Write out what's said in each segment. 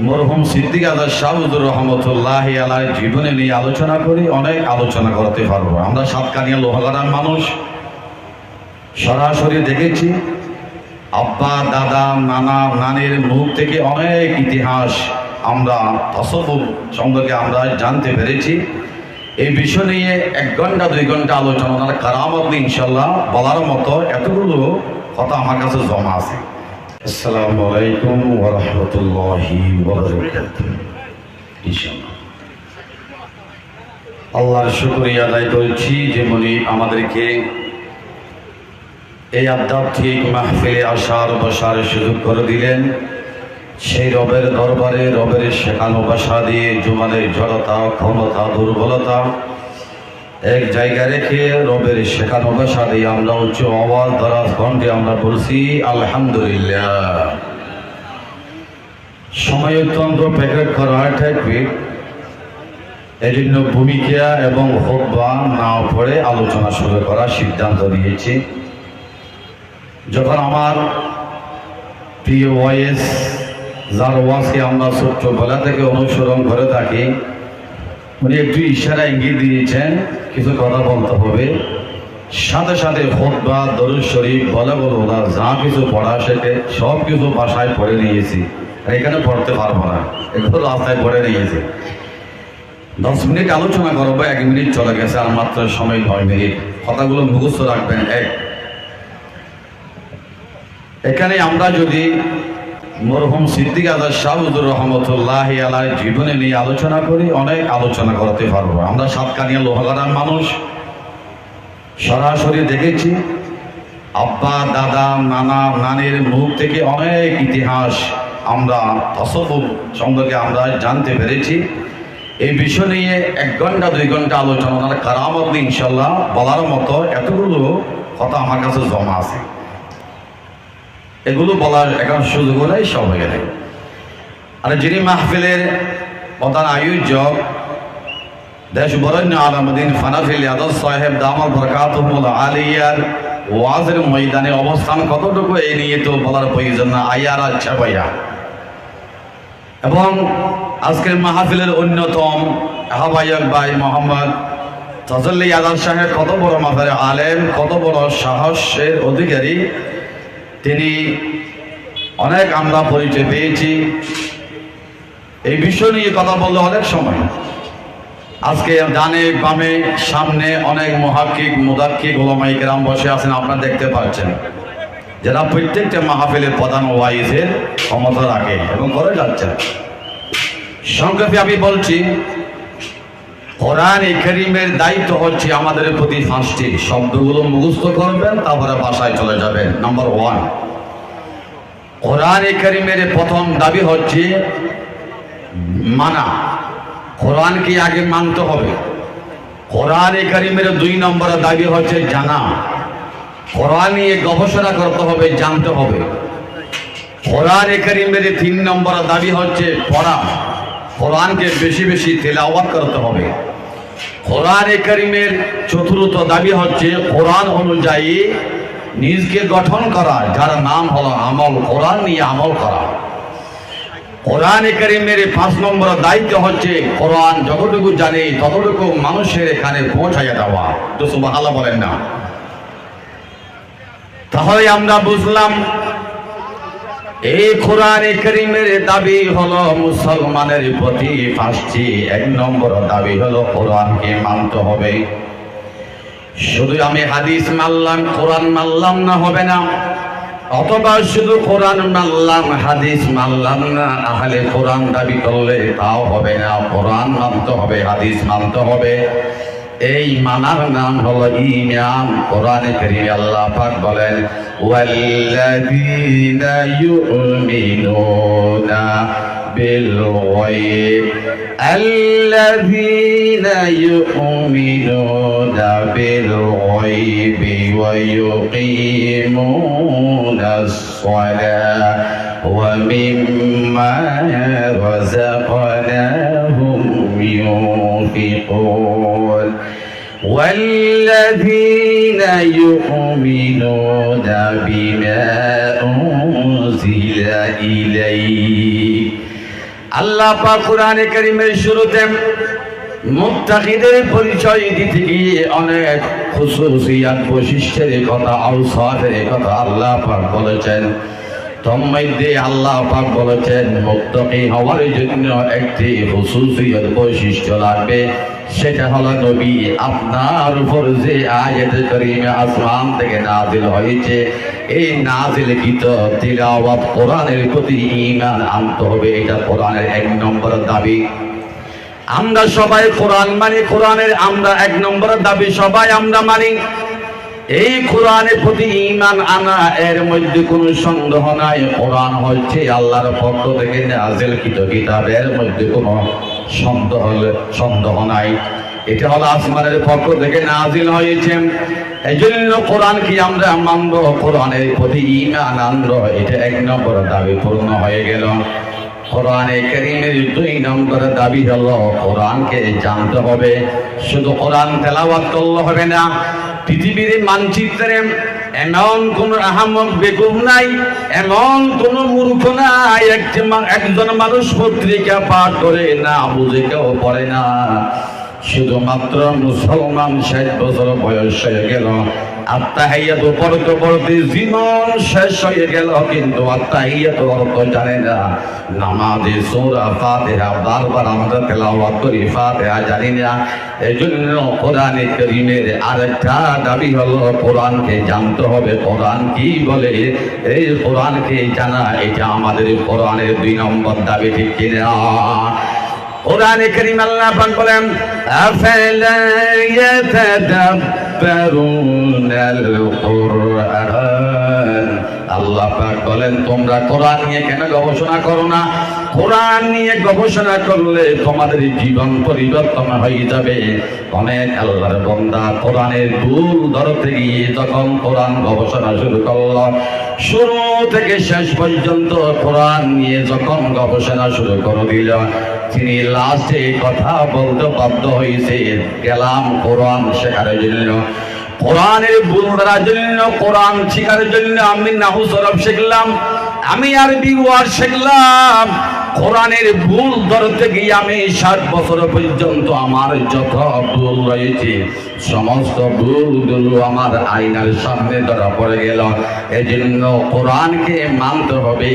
মরহুম সিদ্দিক আজহার শাহ হুজুর রহমতুল্লাহি আলাইহির জীবনে নিয়ে আলোচনা করি, অনেক আলোচনা করতে পারবো। আমরা সাতকানিয়া লোহাগাড়ার মানুষ, সরাসরি দেখেছি আব্বা, দাদা, নানা, নানির মুখ থেকে অনেক ইতিহাস আমরা তাসাউফ সম্পর্কে আমরা জানতে পেরেছি। এই বিষয় নিয়ে 1 ঘন্টা 2 ঘন্টা আলোচনা কারামত ইনশাল্লাহ বলার মতো এতগুলো কথা আমার কাছে জমা আছে। আসসালামু আলাইকুম ওয়া রাহমাতুল্লাহি ওয়া বারাকাতুহু। ইনশাআল্লাহ আল্লাহর শুকরিয়া আদায় করছি যে উনি আমাদেরকে এই আধ্যাত্মিক মাহফিলে আসার বসার সুযোগ করে দিলেন। সেই রবের দরবারে রবের শেখানো ভাষা দিয়ে জুমানের জড়তা, ক্ষমতা, দুর্বলতা এক জায়গায় রেখে রবের শেখানো ভাষা দিয়ে আমরা উচ্চ আওয়াজ দ্বারা কণ্ঠে আমরা বলছি আলহামদুলিল্লাহ। সময় অত্যন্ত প্যাকেট করা থাকবে, এই জন্য ভূমিকা এবং খুতবা না পড়ে আলোচনা শুরু করার সিদ্ধান্ত নিয়েছি। যখন আমার প্রিয় ওয়াইস, যার ওয়াজকে আমরা ছোট্টবেলা থেকে অনুসরণ করে থাকি, উনি একটু ইশারা ইঙ্গিত দিয়েছেন কিছু কথা বলতে হবে। সাথে সাথে খুতবা, দরুদ শরীফ, বলা যা কিছু পড়া শেখে সব কিছু বাসায় পড়ে নিয়েছি। এখানে পড়তে পারবো না, এগুলো রাস্তায় পড়ে নিয়েছি। 10 মিনিট আলোচনা করবো, 1 মিনিট চলে গেছে, আর মাত্র সময় 9 মিনিট। কথাগুলো মুখস্থ রাখবেন। এখানে আমরা যদি মরহুম সিদ্দিক আজহার শাহ হুজুর রহমতুল্লাহি আলাইহির জীবনে নিয়ে আলোচনা করি, অনেক আলোচনা করতে পারবো। আমরা সাতকানিয়া লোহাগাড়ার মানুষ, সরাসরি দেখেছি আব্বা, দাদা, নানা, নানির মুখ থেকে অনেক ইতিহাস আমরা তাসাউফ সম্পর্কে আমরা জানতে পেরেছি। এই বিষয় নিয়ে 1 ঘন্টা 2 ঘন্টা আলোচনা কারামত ইনশাল্লাহ বলার মতো এতগুলো কথা আমার কাছে জমা আছে। এগুলো বলার এখন সুযোগ নেই, সব হয়ে গেলে। আর যিনি মাহফিলের প্রধান আয়োজক দেশ বরেণ্য আলমউদ্দিন ফানাফিল ইয়াদব সাহেব দামাত বরকাতুহুল আলিয়ার ওয়াজের ময়দানে অবস্থান কতটুকু এই নিয়ে তো বলার প্রয়োজন না, আয়ার আচ্ছা ভাইয়া। এবং আজকের মাহফিলের অন্যতম আহ্বায়ক ভাই মোহাম্মদ তাজাল্লি ইয়াদার সাহেব কত বড় মাফারে আলেম, কত বড় সাহসের অধিকারী তিনি, অনেক আমরা পরিচয় পেয়েছি। এই বিষয় নিয়ে কথা বললে অনেক সময়, আজকে ডানে বামে সামনে অনেক মুহাক্কিক, মুদাক্কিক, উলামায়ে কেরাম বসে আছেন, আপনারা দেখতে পাচ্ছেন, যারা প্রত্যেকটা মাহফিলের প্রধান ওয়াইজের ক্ষমতা রাখে এবং করে যাচ্ছেন। সংক্ষেপে আমি বলছি, কোরআন কারীমের দায়িত্ব হচ্ছে আমাদের প্রতি 5টি। শব্দগুলো মুখস্থ করবেন, তারপরে বাসায় চলে যাবেন। নাম্বার 1, কোরআন কারীমের প্রথম দাবি হচ্ছে মানা। কোরআনকে আগে মানতে হবে। কোরআন কারীমের 2 নম্বর দাবি হচ্ছে জানা। কোরআন নিয়ে গবেষণা করতে হবে, জানতে হবে। কোরআন কারীমের 3 নম্বর দাবি হচ্ছে পড়া। কোরআনকে বেশি বেশি তেলাওয়াত করতে হবে। কোরআন কারীমের 4র্থ দাবি হচ্ছে কোরআন অনুযায়ী নিজকে গঠন করা, যার নাম হলো আমল। কোরআন নিয়ে আমল করা। কোরআন কারীমের 5 নম্বর দায়িত্ব হচ্ছে কোরআন যতটুকু জানে ততটুকু মানুষের এখানে পৌঁছাইয়া দেওয়া। তো সুবহানাল্লাহ বলেন না? তাহলে আমরা বুঝলাম এই কোরআন কারীমের দাবি হলো মুসলমানের প্রতি 5টি। 1 নম্বর দাবি হলো কোরআনকে মানতে হবে। শুধু আমি হাদিস মানলাম, কোরআন মানলাম না হবে না, অথবা শুধু কোরআন মানলাম, হাদিস মানলাম না, আহলে কোরআন দাবি করলে তাও হবে না। কোরআন মানতে হবে, হাদিস মানতে হবে। এই মানার নাম হলো ঈমান। কোরআনে কারীমে আল্লাহ পাক বলেন, ওয়াল্লাযীনা ইউমিনুনা বিল গায়ব, আল্লাযীনা ইউমিনুনা বিল গায়বি ওয়া ইউকিমুনাস সালাহ ওয়া মিম্মা রাযাকনাহুম ইউনফিকুন। والذين يؤمنون بما أنزل إليك আল্লাহ পাক কোরআনে কারীমের শুরুতে মুত্তাকিদের পরিচয় দিতে গিয়ে অনেক খুসুসিয়াত বৈশিষ্ট্যের কথা, আওসাফের কথা আল্লাহ পাক বলেছেন। তন্মধ্যে আল্লাহ পাক বলেছেন মুত্তাকি হওয়ার জন্য একটি খুসুসিয়াত বৈশিষ্ট্য লাগবে, সেটা হলো নবী আপনার উপর যে আয়াতে কারীমে আসমান থেকে নাযিল হয়েছে, এই নাযিলকৃত তিলাওয়াত কোরআনের প্রতি ঈমান আনতে হবে। এটা কোরআনের 1 নম্বর দাবি। আমরা সবাই কোরআন মানি, কোরআনের আমরা 1 নম্বর দাবি সবাই আমরা মানি। এই কোরআনের প্রতি ঈমান আনা, এর মধ্যে কোনো সন্দেহ নাই। কোরআন হচ্ছে আল্লাহর পক্ষ থেকে নাযিলকৃত কিতাব, এর মধ্যে কোনো সন্দেহ নাই। এটা হলো আসমানের পক্ষ থেকে নাযিল হয়েছে, এই জন্য কোরআনকে আমরা মানব, কোরআনের প্রতি ঈমান আনব। এটা 1 নম্বর দাবি পূর্ণ হয়ে গেল। কোরআনে কারীমের 2 নম্বর দাবি হলো কোরআনকে জানতে হবে। শুধু কোরআন তেলাওয়াত করলে হবে না। পৃথিবীর মানচিত্রে এমন কোন আহামক বেকুব নাই, এমন কোন মূর্খ নাই একজন মানুষ পত্রিকা পাঠ করে না, বুঝে কেউ পড়ে না। শুধুমাত্র মুসলমান 60 বছর বয়স হয়ে গেল, আত্তাহিয়াত পড়তে পড়তে জীবন শেষ হয়ে গেল, কিন্তু আত্তাহিয়াত অর্থ জানে না। নামাজে সূরা ফাতিহা বারবার আমরা তেলাওয়াত করি, ফাতিহা জানি না। এজন্য কোরআনে কারীমের আরেকটা দাবি হলো কোরআনকে জানতে হবে। কোরআন কি বলে, এই কোরআনকে জানা, এটা আমাদের কোরআনের 2 নম্বর দাবি, ঠিক কিনা? কোরআনে কারীম আল্লাহ পাক বলেন আফালা ইয়াতাদাব্বারুনাল কুরআন। আল্লাহ পাক বলেন তোমরা কোরআন নিয়ে কেন গবেষণা করো না? কোরআন নিয়ে গবেষণা করলে তোমাদের জীবন পরিবর্তন হয়ে যাবে। অনেক আল্লাহর বান্দা কোরআনের ভুল ধরতে গিয়ে যখন কোরআন গবেষণা শুরু করলো, শুরু থেকে শেষ পর্যন্ত কোরআন নিয়ে যখন গবেষণা শুরু করে দিল, তিনি লাস্টে কথা বলতে বাধ্য হয়েছে, গেলাম কোরআন শেখার জন্য, কোরআনের ভুল ধরার জন্য, কোরআন শেখার জন্য। আমি নাহু সরফ শিখলাম, আমি আরবি ওয়ার্ড শিখলাম। কোরআনের ভুল ধরতে গিয়ে আমি 60 বছর পর্যন্ত আমার যত ভুল রয়েছে সমস্ত ভুলগুলো আমার আয়নার সামনে ধরা পড়ে গেল। এজন্য কোরআনকে মানতে হবে,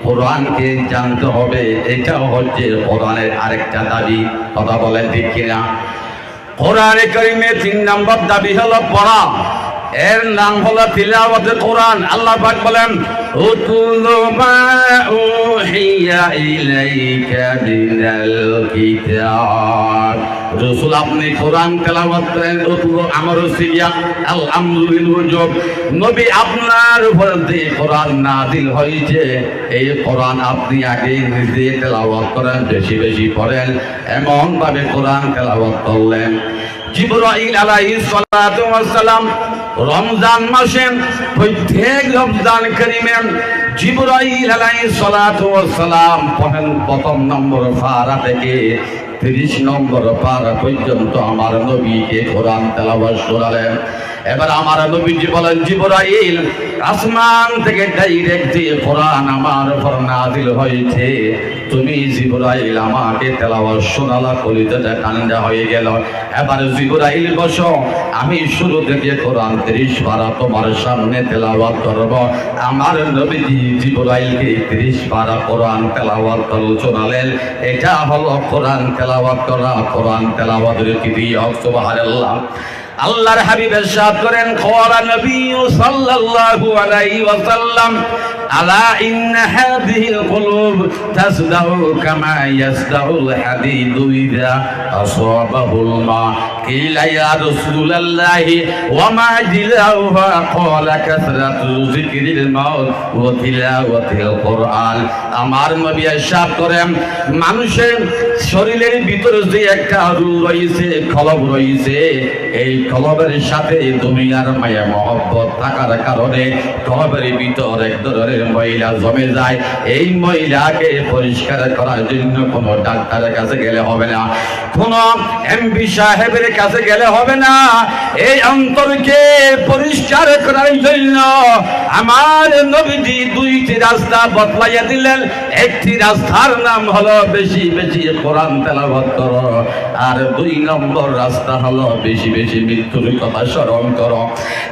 কোরআনকে জানতে হবে। এটাও হচ্ছে কোরআনের আরেকটা দাবি। কথা বলেন ঠিক কিনা? কোরআনে কারীমে 3 নম্বর দাবি হলো পড়া, এর নাম হলো তিলাওয়াতে কোরআন। আল্লাহ পাক বলেন উতলু মা উহিয়া ইলাইকা মিনাল কিতাব। রাসূল আপনি কোরআন তেলাওয়াত করেন, উতলু আমর সিয়া আল আমরু বিল ওয়াজব। নবী আপনার উপর যে কোরআন নাযিল হয়েছে, এই কোরআন আপনি আগে নিজে তেলাওয়াত করেন, বেশি বেশি পড়েন। এমন ভাবে কোরআন তেলাওয়াত করলেন। জিবরাইল আলাইহিস সালাতু ওয়াস সালাম রমজান মাসে প্রত্যেক রমজান কারীমে জিবরাইল আলাইহিস সালাতু ওয়াস সালাম প্রথম নম্বর পারা থেকে 30 নম্বর পারা পর্যন্ত আমার নবীকে কোরআন তেলাওয়াত শোনালেন। এবার আমার নবীজি বলেন জিবরাইল আসমান থেকে ডাইরেক্ট যে কোরআন আমার উপর নাযিল হয়েছে, তুমি জিবরাইল আমাকে তেলাওয়াত শোনালা, কলিজাটা ঠান্ডা হয়ে গেল। এবার জিবরাইল বসো, আমি শুরু থেকে কোরআন 30 পারা তোমার সামনে তেলাওয়াত করব। আমার নবীজি জিবরাইলকে 30 পারা কোরআন তেলাওয়াত শোনালেন। এটা হলো কোরআন তেলাওয়াত করা, কোরআন তেলাওয়াতের রীতি। সুবহানাল্লাহ। আল্লাহর হাবিব ইরশাদ করেন ক্বালা নবী সাল্লাল্লাহু আলাইহি ওয়াসাল্লাম আলা ইন্না হাযিহিল কুলুব তাসদাউ কামা ইয়াসদাউল হাদীদু ইযা আসাবাহুল মা কিলা ইয়া রাসূলুল্লাহি ওয়া মা জিলাউহা ক্বালা কাসরাতু যিকরিল মাউত ওয়া তিলাওয়াতিল কুরআন। আমার নবী ইরশাদ করেন মানুষের শরীরের ভিতরে যে একটা রূহ রয়েছে, কলব রয়েছে, এই কলবের সাথে দুনিয়ার মায়া মহব্বত থাকার কারণে কলবের ভিতর এক ধরনের ময়লা জমে যায়। এই ময়লাকে পরিষ্কার করার জন্য কোনো ডাক্তারের কাছে গেলে হবে না, কোনো এমপি সাহেবের কাছে গেলে হবে না, এই অন্তরকে পরিষ্কার করার জন্য আমার নবীজি দুইটি রাস্তা বদলাইয়া দিলেন। একটি রাস্তার নাম হলো বেশি বেশি কোরআন তেলাওয়াত করো, আর 2 নম্বর রাস্তা হলো বেশি বেশি মৃত্যুর কথা স্মরণ করো।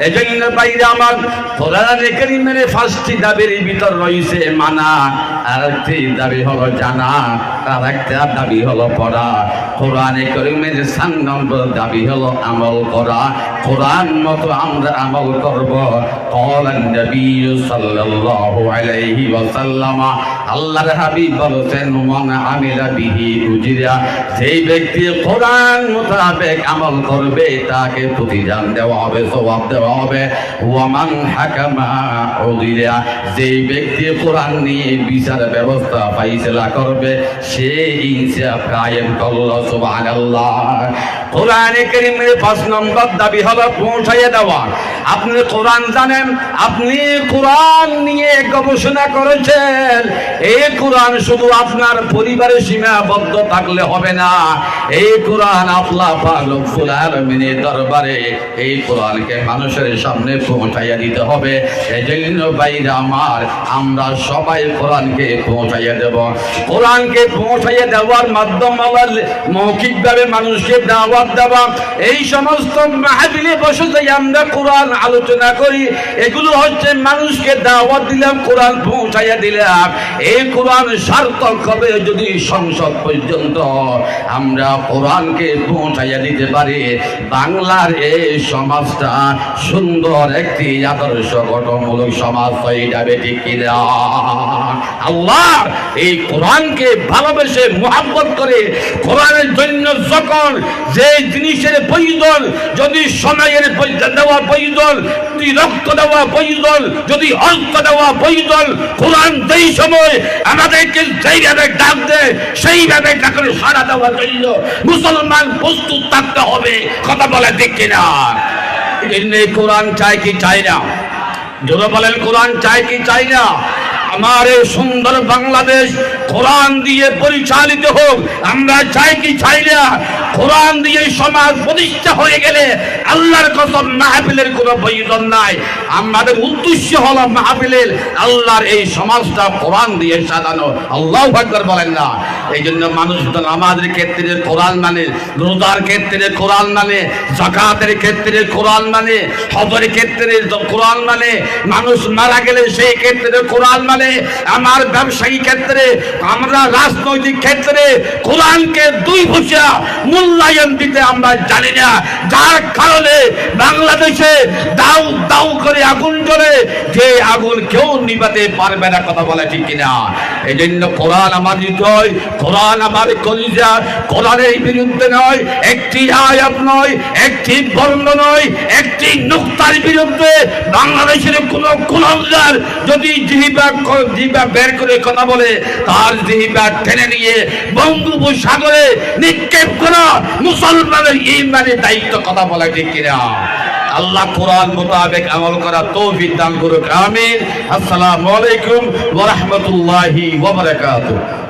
এজন্য ভাইরা আমার, কোরআনে কারীমের 5টি দাবির ভিতর রয়েছে মানা, আর একটি দাবি হলো জানা, আর একটা দাবি হলো পড়া। কোরআনে কারীমের 4 নম্বর দাবি হলো আমল করা। কোরআন মতো আমরা আমল করব। ক্বালান নবী সাল্লাল্লাহু আলাইহি ওয়াসাল্লাম, আল্লাহর হাবিব বলেছেন, মান আমিলা বিহি উজরা, যেই ব্যক্তি কোরআন মোতাবেক আমল করবে তাকে প্রতিদান দেওয়া হবে, সওয়াব দেওয়া হবে। ওয়া মান হাকামা উদিরা, যেই ব্যক্তি কোরআন নিয়ে বিচার ব্যবস্থা ফাইসলা করবে সে ইনসাফ কায়েম করলো। সুবহানাল্লাহ। কোরআনে কারীমের 5 নম্বর দাবি হলো পৌঁছাইয়ে দেওয়া। আপনি কোরআন জানেন, আপনি কোরআন নিয়ে গবেষণা করেছেন, এই কোরআন শুধু আপনার পরিবারে সীমাবদ্ধ থাকলে হবে না, এই কোরআন আল্লাহ পাক রব্বুল আলামিনের দরবারে এই কোরআনকে মানুষের সামনে পৌঁছাইয়া দিতে হবে। এজন্য ভাইরা আমার, আমরা সবাই কোরআনকে পৌঁছাইয়া দেব। কোরআনকে পৌঁছাইয়া দেওয়ার মাধ্যম হলো মৌখিকভাবে মানুষকে দাওয়াত দেওয়া। এই সমস্ত মাহফিলে বসে যাই আমরা কোরআন আলোচনা করি, এগুলো হচ্ছে মানুষকে দাওয়াত দিলাম, কোরআন পৌঁছাইয়া দিলাম। এই কোরআন সার্থক হবে যদি সংসদ পর্যন্ত আমরা কোরআনকে পৌঁছাইয়া দিতে পারি। বাংলার এই সমাজটা সুন্দর একটি আদর্শ গঠনমূলক সমাজ হয়ে যাবে, ঠিক কিনা? আল্লাহ এই কোরআনকে ভালোবেসে মুহাব্বত করে, কোরআনের জন্য যখন যে জিনিসের প্রয়োজন, যদি সময়ের দেওয়া প্রয়োজন, যদি রক্ত দেওয়া প্রয়োজন, যদি অর্থ দেওয়া প্রয়োজন, কোরআন যেই সময় আমাদেরকে যেইভাবে ডাক দেয় সেইভাবে ডাকে সাড়া দেওয়ার জন্য মুসলমান প্রস্তুত থাকতে হবে। কথা বলে ঠিক কিনা? এই কোরআন চাই কি চাই না? যারা বলেন কোরআন চাই কি চাই না? আমার এই সুন্দর বাংলাদেশ কোরআন দিয়ে পরিচালিত হোক, আমরা চাই কি চাই না? কোরআন দিয়ে সমাজ প্রতিষ্ঠা হয়ে গেলে আল্লাহর কসম মাহফিলের কোনো প্রয়োজন নাই। আমাদের উদ্দেশ্য হলো মাহফিলের আল্লাহর এই সমাজটা কোরআন দিয়ে সাজানো। আল্লাহু আকবার বলেন না? এই জন্য মানুষ নামাজের ক্ষেত্রে কোরআন মানে, রোজার ক্ষেত্রে কোরআন মানে, যাকাতের ক্ষেত্রে কোরআন মানে, হজের ক্ষেত্রে কোরআন মানে, মানুষ মারা গেলে সেই ক্ষেত্রে কোরআন মানে, আমার ব্যবসায়ী ক্ষেত্রে, আমরা রাজনৈতিক ক্ষেত্রে কোরআনকে 2 পয়সা মূল্যায়ন দিতে আমরা জানি না, যার কারণে বাংলাদেশে দাউ দাউ করে আগুন জ্বলে, যে আগুন কেউ নিভাতে পারবে না। কথা বলে ঠিক কিনা? এই জন্য কোরআন আমার হৃদয়, কোরআন আমার কলিজা, কোরআনের বিরুদ্ধে নয়, একটি আয়াত নয়, একটি বর্ণ নয়, একটি নুকতার বিরুদ্ধে বাংলাদেশের কোন কুলাঙ্গার যদি জিহ্বা বের করে কথা বলে, তার জিহ্বা টেনে নিয়ে বঙ্গোপসাগরে নিক্ষেপ করা মুসলমানের ঈমানের দায়িত্ব। কথা বলা ঠিক কিনা? আল্লাহ কোরআন মোতাবেক আমল করা তৌফিক দান করুক। আমিন। আসসালামু আলাইকুম ওয়া রাহমাতুল্লাহি ওয়া বারাকাতুহু।